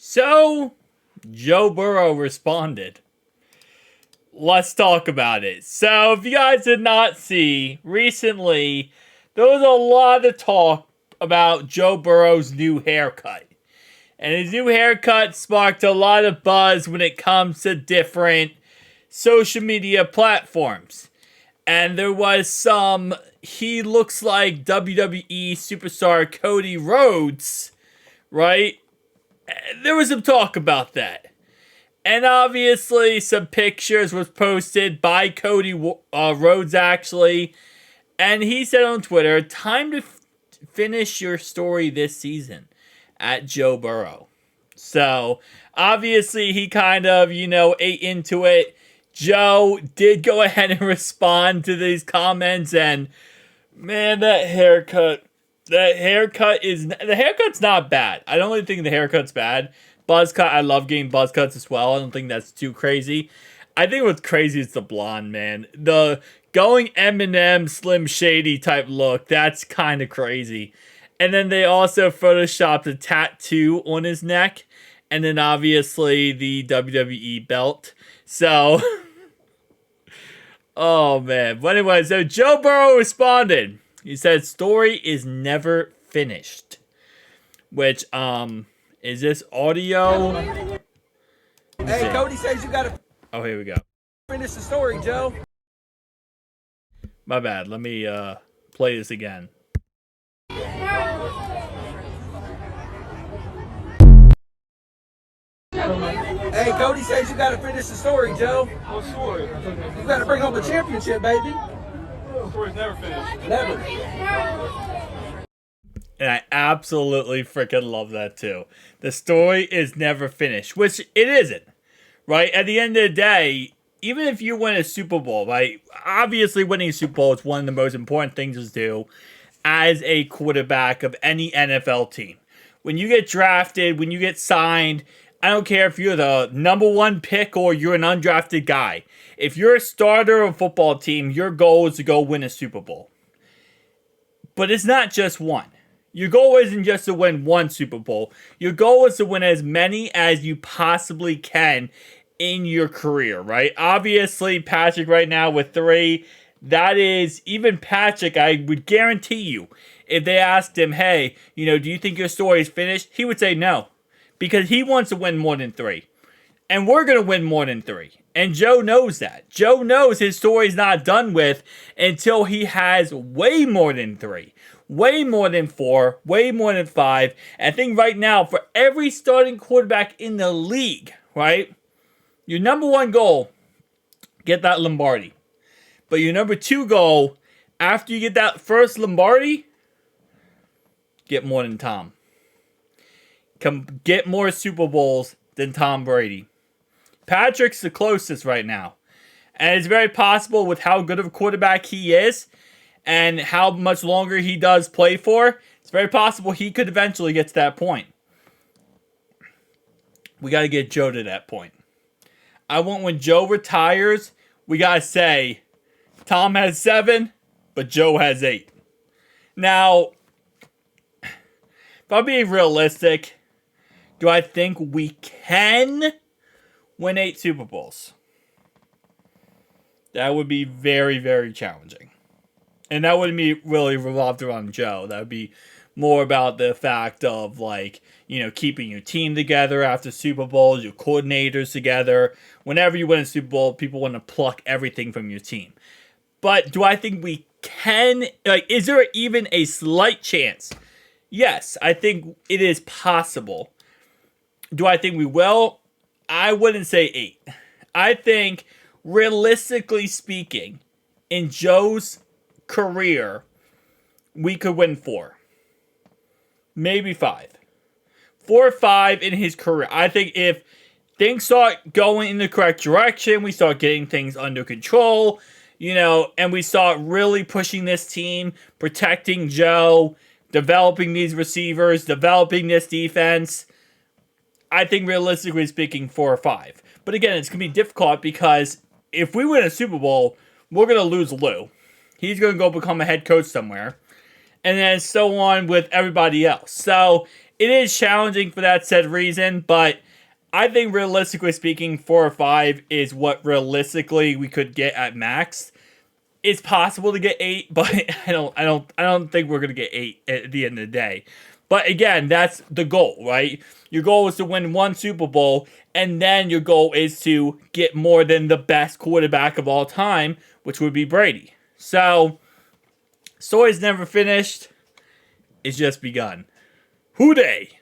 So, Joe Burrow responded. Let's talk about it. So, if you guys did not see, recently, there was a lot of talk about Joe Burrow's new haircut. And his new haircut sparked a lot of buzz when it comes to different social media platforms. And there was he looks like WWE superstar Cody Rhodes, right? There was some talk about that. And obviously some pictures was posted by Cody Rhodes actually. And he said on Twitter, time to finish your story this season at Joe Burrow. So obviously he kind of, ate into it. Joe did go ahead and respond to these comments, and man, the haircut's not bad. I don't really think the haircut's bad. Buzz cut, I love getting buzz cuts as well. I don't think that's too crazy. I think what's crazy is the blonde, man. The going Eminem Slim Shady type look, that's kind of crazy. And then they also photoshopped a tattoo on his neck, and then obviously the WWE belt. So, oh man. But anyway, so Joe Burrow responded. He said, story is never finished. Which, is this audio? Hey, Cody says you gotta Oh, here we go. finish the story, Joe. My bad. Let me, play this again. Hey, Cody says you gotta finish the story, Joe. What story? You gotta bring home the championship, baby. The story's never finished. Never. And I absolutely freaking love that too. The story is never finished, which it isn't, right? At the end of the day, even if you win a Super Bowl, right? Obviously winning a Super Bowl is one of the most important things to do as a quarterback of any NFL team. When you get drafted, when you get signed, I don't care if you're the number one pick or you're an undrafted guy. If you're a starter of a football team, your goal is to go win a Super Bowl. But it's not just one. Your goal isn't just to win one Super Bowl. Your goal is to win as many as you possibly can in your career, right? Obviously, Patrick right now with 3, that is, even Patrick, I would guarantee you, if they asked him, hey, do you think your story is finished? He would say no. Because he wants to win more than 3. And we're going to win more than 3. And Joe knows that. Joe knows his story's not done with until he has way more than 3. Way more than 4. Way more than 5. And I think right now, for every starting quarterback in the league, right? Your number 1 goal, get that Lombardi. But your number 2 goal, after you get that first Lombardi, get more than Tom. Get more Super Bowls than Tom Brady. Patrick's the closest right now. And it's very possible with how good of a quarterback he is and how much longer he does play for, it's very possible he could eventually get to that point. We got to get Joe to that point. I want when Joe retires, we got to say, Tom has 7, but Joe has 8. Now, if I'm being realistic, do I think we can win 8 Super Bowls? That would be very, very challenging. And that wouldn't be really revolved around Joe. That would be more about the fact of, keeping your team together after Super Bowls, your coordinators together. Whenever you win a Super Bowl, people want to pluck everything from your team. But do I think we can? Is there even a slight chance? Yes, I think it is possible. Do I think we will? I wouldn't say 8. I think, realistically speaking, in Joe's career, we could win 4. Maybe 5. 4 or 5 in his career. I think if things start going in the correct direction, we start getting things under control, and we start really pushing this team, protecting Joe, developing these receivers, developing this defense, I think realistically speaking 4 or 5. But again, it's going to be difficult because if we win a Super Bowl, we're going to lose Lou. He's going to go become a head coach somewhere. And then so on with everybody else. So it is challenging for that said reason, but I think realistically speaking, 4 or 5 is what realistically we could get at max. It's possible to get 8, but I don't think we're gonna get 8 at the end of the day. But again, that's the goal, right? Your goal is to win 1 Super Bowl, and then your goal is to get more than the best quarterback of all time, which would be Brady. So, story's never finished. It's just begun. Hoo-day!